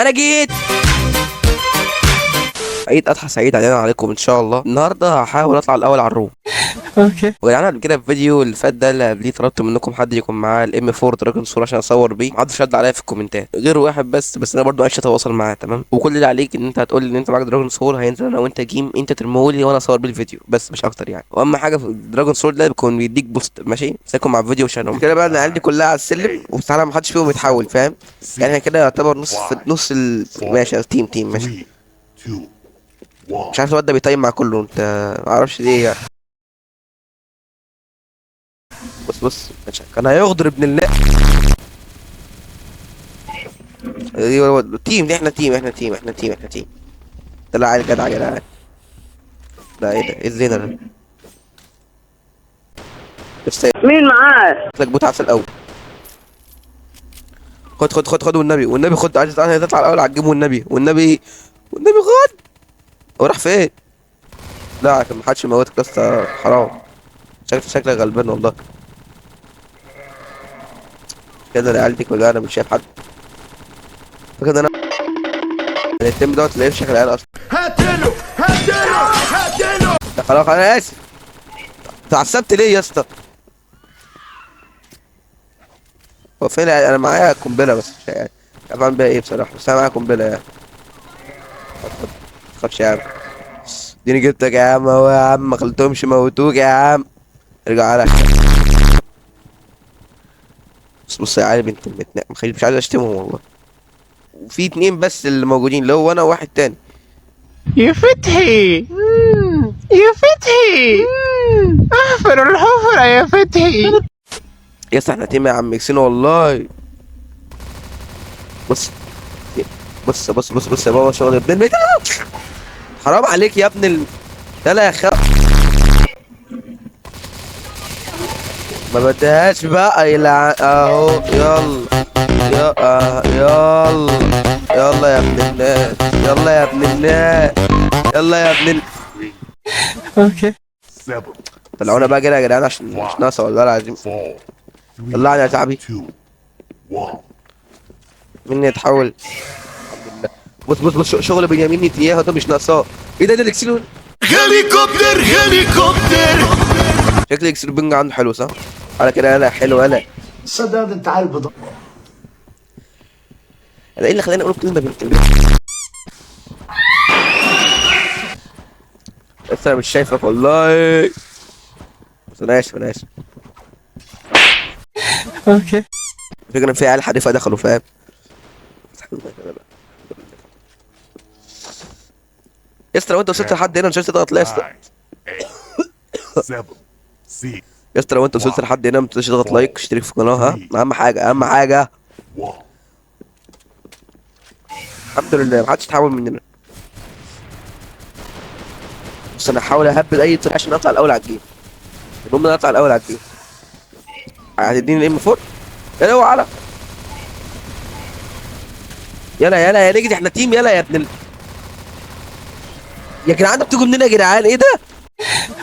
انا جيت. عيد اضحى سعيد علينا عليكم ان شاء الله. النهارده هحاول اطلع الاول على الروم. اوكي. وجدعان قبل كده في الفيديو اللي فات ده اللي قبليه طلبت منكم حد يكون معاه الام 4 دراجون سور عشان اصور بيه. محدش رد عليا في الكومنتات غير واحد بس انا برضو عايش اتواصل معاه تمام. وكل اللي عليك ان انت هتقول لي ان انت معاك دراجون سور، هينزل انا وانت جيم، انت ترميهولي وانا اصور بيه الفيديو بس مش اكتر يعني. واهم حاجه في الدراجون سور ده بيكون بيديك بوست ماشي. سيبكم مع الفيديو عشان كده بقى العيال دي كلها على السلم وبصراحه ما حدش فيهم يتحول فاهم يعني. كده يعتبر نص ماشي تيم ماشي. مش عارف الواد ده بيطيب مع كله انت معرفش ليه يعني. بص كان هيغدر ابن الله. ايوه تيم دي، احنا تيم. طلع عيل جدع يا جدعان. لا ايه ده، ايه الزينة ده؟ بس مين معاه؟ لك بوت عسل الاول. خد والنبي خد. عايز تطلع الاول على الجيم والنبي خد. هو راح فين؟ لا عشان محدش يموتك يا اسطى حرام. شكلك غلبان والله. كده العيال دي كلها انا مش شايف حد. فاكر ان انا التيم دوت تلاقيه في شكل العيال اصلا. هاتله خلاص انا اسف. اتعصبت ليه يا اسطى؟ هو فين انا معايا قنبله بس مش يعني مش عارف اعمل بيها ايه بصراحه، بس انا معايا قنبله يعني. متخافش يا عم. اديني جبتك يا عم اهو يا عم، ما خليتهمش موتوك يا عم. ارجع على بص يا عيال بنت المتنقل مش عايز اشتمهم والله. وفي اتنين بس اللي موجودين اللي هو انا وواحد تاني. يا فتحي يا فتحي احفر الحفرة يا فتحي. يا اسطى احنا تيم يا عم ميكسين والله. بص يا بابا شغل ابن الميت. حرام عليك يا ابن يلا يا ما بديهاش بقى اهو. يلا يا ابن الناس. اوكي. طلعونا بقى كده يا جدعان عشان مش ناقصه والله العظيم. طلعني يا شعبي. مني يتحول. الحمد لله. بص شغل بنيامين نتنياهو ده مش ناقصاه. ايه ده الاكسلون هليكوبتر. شكل الاكسلون بينج عنده حلو صح؟ على كده يلا حلو يلا. صدق انت عارف بضاعة. انا ايه اللي خلاني اقول كلمه بنت بس انا مش شايفك والله. بس انا اسف اوكي. الفكره ان في عيال حريفه دخلوا فاهم. يا اسطى لو انت وصلت لحد هنا مش عايز تضغط لا يا اسطى. يا اسطى لو انت وصلت لحد هنا ما تنساش تضغط لايك اشترك في القناه. ها اهم حاجه. الحمد لله محدش اتحول مننا. بس انا هحاول اهبل اي طريقه عشان اطلع الاول على الجيم. المهم انا اطلع الاول على الجيم. هتديني الام 4 يلا هو على يلا يا نجد احنا تيم. يلا يا ابن يا جدعان ده بتيجوا منين يا جدعان ايه ده؟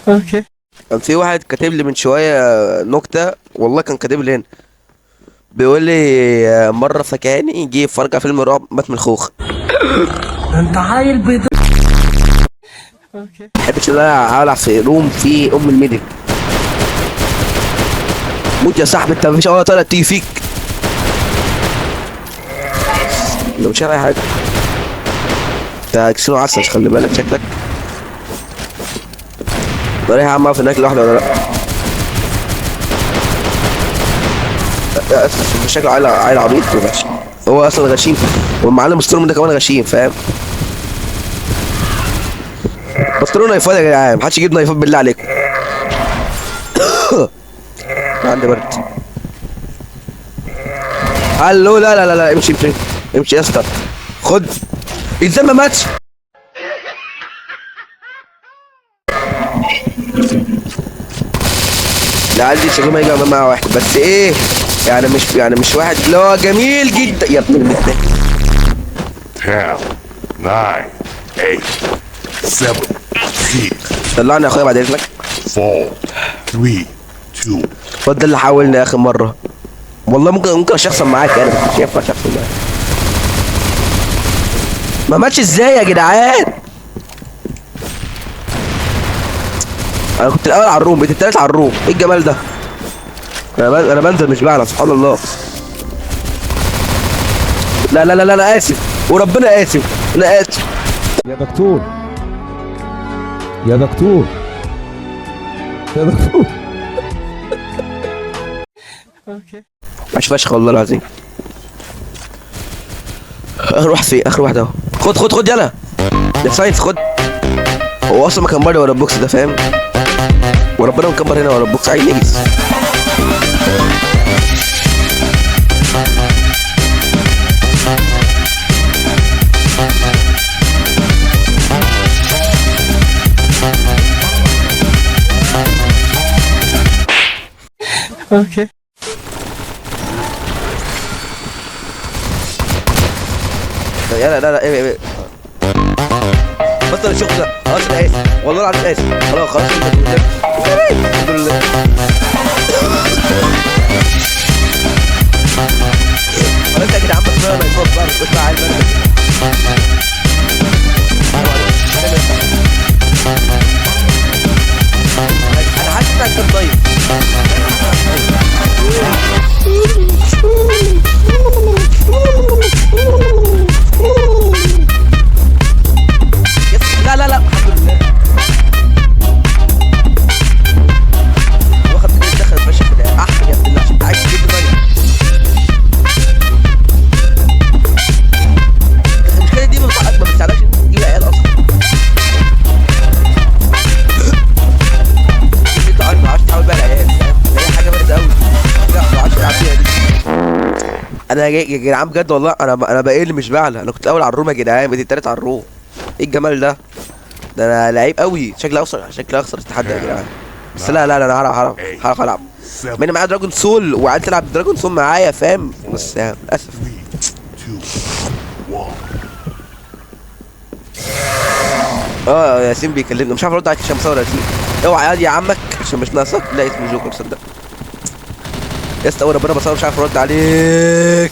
اوكي. كان في واحد كاتب لي من شويه نكته والله، كان كاتب لي هنا بيقول لي مره فكاني جه يتفرج على فيلم رعب مات من الخوخ. انت عيل بيض. اوكي. ما بحبش ان انا العب في روم في الميدل. موت يا صاحبي انت مفيش اول طلعت تيجي فيك. لو مش اي حاجه انت هتكسره عسل خلي بالك شكلك. رايح يا عم اقف هناك لوحده ولا لا؟ لا شكله عيل عبيط وغشيم. هو اصلا غشيم والمعلم مسترون ده كمان غشيم فاهم. مسترون نايفات يا جدعان محدش يجيب نايفات بالله عليكم. عندي برد. الو لا امشي يا اسطى. خد ازاي ما ماتش. العيال دي شكلهم هيجي مع واحد بس ايه يعني مش واحد اللي هو جميل جدا يا ابن المثل. 10 9 8 7 6 طلعني يا اخويا بعد اذنك. 4 3 2 هو ده اللي حاولني اخر مره والله. ممكن اشخصن معاك انا مش هينفع اشخصن معاك. ما ماتش ازاي يا جدعان؟ انا كنت الاول على الروم، بقيت التالت على الروم. ايه الجمال ده؟ انا بنزل مش بعلى، سبحان الله. لا لا لا لا انا اسف وربنا اسف، انا اسف. يا دكتور يا دكتور يا دكتور. Okay. مش فشخ والله العظيم. اروح فين؟ اخر واحد اهو. خد يلا يا ساينس، خد. هو اصلا ما كان بره ورا البوكس ده، فاهم؟ وربنا مكبر هنا ورا البوكس، عايز نجس. Okay. يلا لا ايه بطل الشغل ده، خلاص انا اسف والله العظيم اسف. خلاص انت الحمد لله. خلاص يا جدعان بس ما يفوت بقى، مش بسمع عيل انا حاسس انك كنت طيب. لا لا لا الحمد لله. واخد مني دخل الباشا في الآخر. احسن يا ابن الله عشان عايز تجيب لي ماني. المشكلة دي ما بتساعدكش ان انت تجيب عيال اصلا. انت عارف ما عادش تحاول بقى العيال، فاهم؟ هي حاجة باردة قوي. لا ما عادش تلعب فيها دي. انا يا جدعان بجد والله انا بقل مش بعلى. انا كنت الاول على الروم يا جدعان، بقيت التالت على الروم. ايه الجمال ده؟ ده انا لعيب قوي. شكلي اخسر التحدي يا جدعان. بس لا انا هعرف العب. مع اني معايا دراجون سول وقعدت العب دراجون سول معايا، فاهم؟ بس يعني للاسف. 3 2 1. ياسين بيكلمني، مش عارف ارد عليك عشان مصور ياسين. اوعى عادي يا عمك عشان مش ناقصك. لا اسمه جوكر صدق يا اسطى. ربنا بصور مش عارف ارد عليك.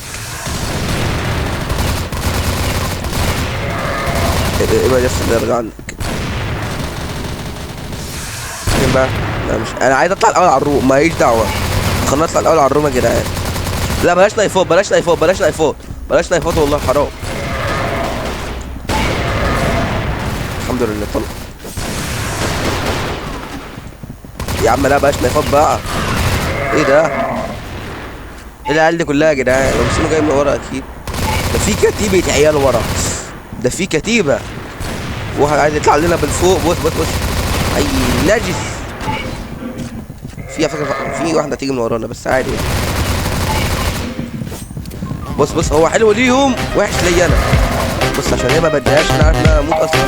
ايه بقى يا اسطى ارجع عنك. فين بقى؟ لا مش انا عايز اطلع الاول على الروم، ماليش دعوه. خلينا نطلع الاول على الروم يا جدعان. لا بلاش نايفات والله حرام. الحمد لله طلع يا عم. لا بلاش نايفات بقى. ايه ده؟ ايه العيال دي كلها يا جدعان؟ لو جاي من ورا اكيد. ده في كتيبة عيال ورا، ده في كتيبة. واحد عايز يطلع لنا بالفوق. بص اي نجس. في فكرة في واحدة تيجي من ورانا بس عادي يعني. بص هو حلو ليهم وحش ليا انا. بص عشان هي ما بديهاش، انا عارف ان انا اموت اصلا.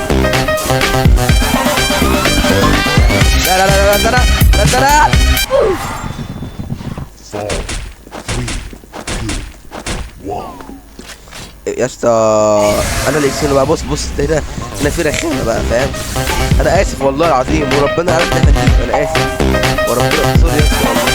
لا 4 3 2 1. يا اسطى انا اللي يكسر بقى. بص ده انا في رخامه بقى، فاهم؟ انا اسف والله العظيم وربنا عارف ان احنا كتير. انا اسف وربنا سوري يا اسطى والله.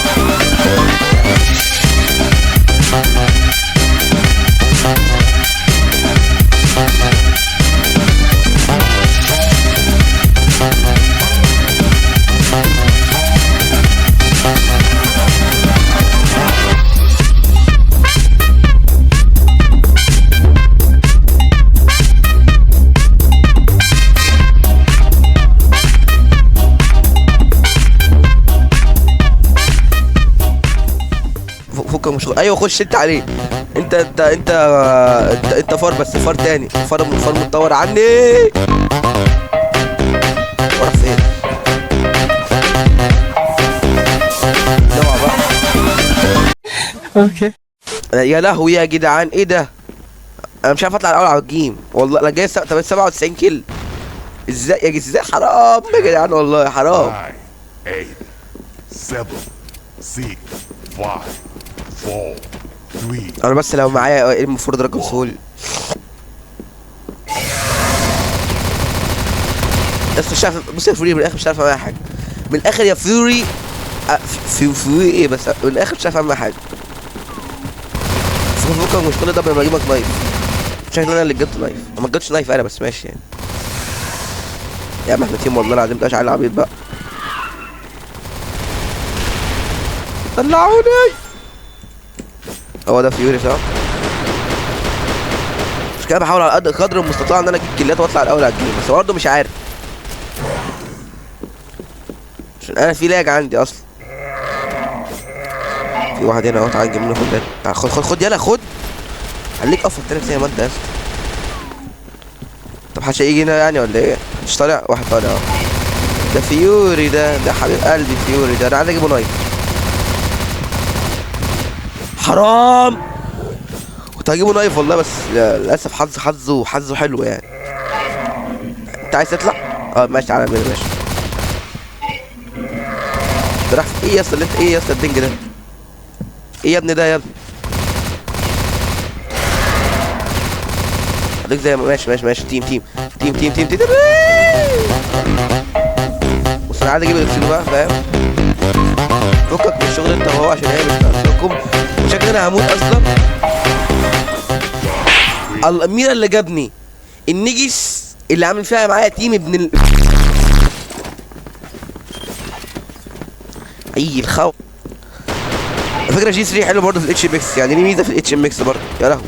فك مش ايوه خش انت عليه. انت فار، بس فار تاني. فار متطور عني. ورا فين؟ نوع بقى. Okay. يا لهوي يا جدعان ايه ده؟ انا مش عارف اطلع الاول على الجيم والله. انا جاي 97 كيل. ازاي حرام يا جدعان والله حرام. 9 8 7 6 5 4 3. انا بس لو معايا المفروض دراجون سول. بس مش عارف. بص يا فوري من الاخر مش عارف اعمل حاجه. من الاخر يا فوري في ايه بس من الاخر مش عارف اعمل حاجه. فوق مش كل ده لما اجيبك لايف. شكلي انا اللي جبت نايف، ما جبتش نايف انا، بس ماشي يعني. يا عم احنا تيم والله العظيم، مبقاش عيل عبيط بقى. طلعوني. هو ده فيوري صح؟ مش كده بحاول على قدر المستطاع ان انا اجيب كيلات واطلع الاول على الجيم، بس برضه مش عارف عشان انا في لاج عندي اصلا. في واحد هنا اهو، تعال نجيب منه خد. تعال خد يلا خد. خليك افضل تاني زي ما انت يا اسطى. طب حدش هيجي هنا يعني ولا ايه؟ مش طالع؟ واحد طالع اهو. ده فيوري، ده حبيب قلبي فيوري ده، انا عايز اجيبه نايف. حرام، كنت هجيبه نايف والله، بس للاسف حظه حلو يعني. انت عايز تطلع؟ اه ماشي، تعالى بينا ماشي. ده راح ايه يا اسطى اللي انت، ايه يا اسطى الدنج ده؟ ايه يا ابني ده يا ابني؟ اديك زي ما ماشي تيم. بص انا عايز اجيب الاكسيد بقى، فاهم؟ فكك من الشغل انت وهو، عشان هي بتاعتكم وشكلي انا هموت اصلا. مين اللي جابني؟ النجس اللي عامل فيها معايا تيم ابن اي الخو. على فكره جي 3 حلو برضه في الاتش ام اكس، يعني ليه ميزه في الاتش ام اكس برضه. يا لهوي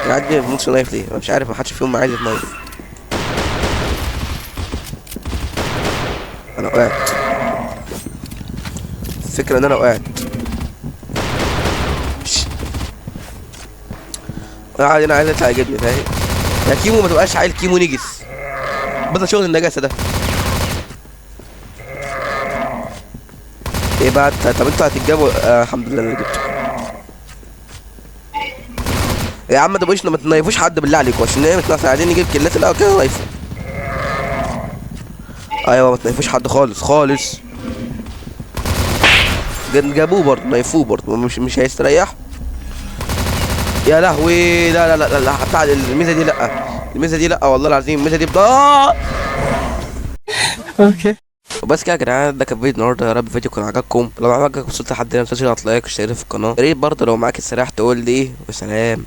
عادي. ما بنطش نايف ليه؟ مش عارف، ما حدش فيهم عايز نايف. انا وقعت، الفكره ان انا وقعت. انا عايز اطلع يجيبني، فاهم؟ يا كيمو ما تبقاش عيل كيمو نجس، بطل شغل النجاسه ده. ايه بقى؟ طب انتوا هتتجابوا؟ الحمد لله اللي جبته. يا عم ده ما تنيفوش حد بالله عليكم، عشان ايه؟ احنا عايزين نجيب كيلات الاول كده نايفوا. ايوه ما تنيفوش حد خالص. جابوه برضه، نيفوه برضه، مش هيستريح. يا لهوي، لا بتاع الميزه دي، لا الميزه دي لا والله العظيم، الميزه دي اوكي. وبس كده يا جدعان، ده كان فيديو النهارده. يا رب الفيديو يكون عجبكم. لو عجبك وصلت لحد هنا، متنساش تضغط لايك واشترك في القناه. يا ريت برضه لو معاك السلاح تقول لي. وسلام.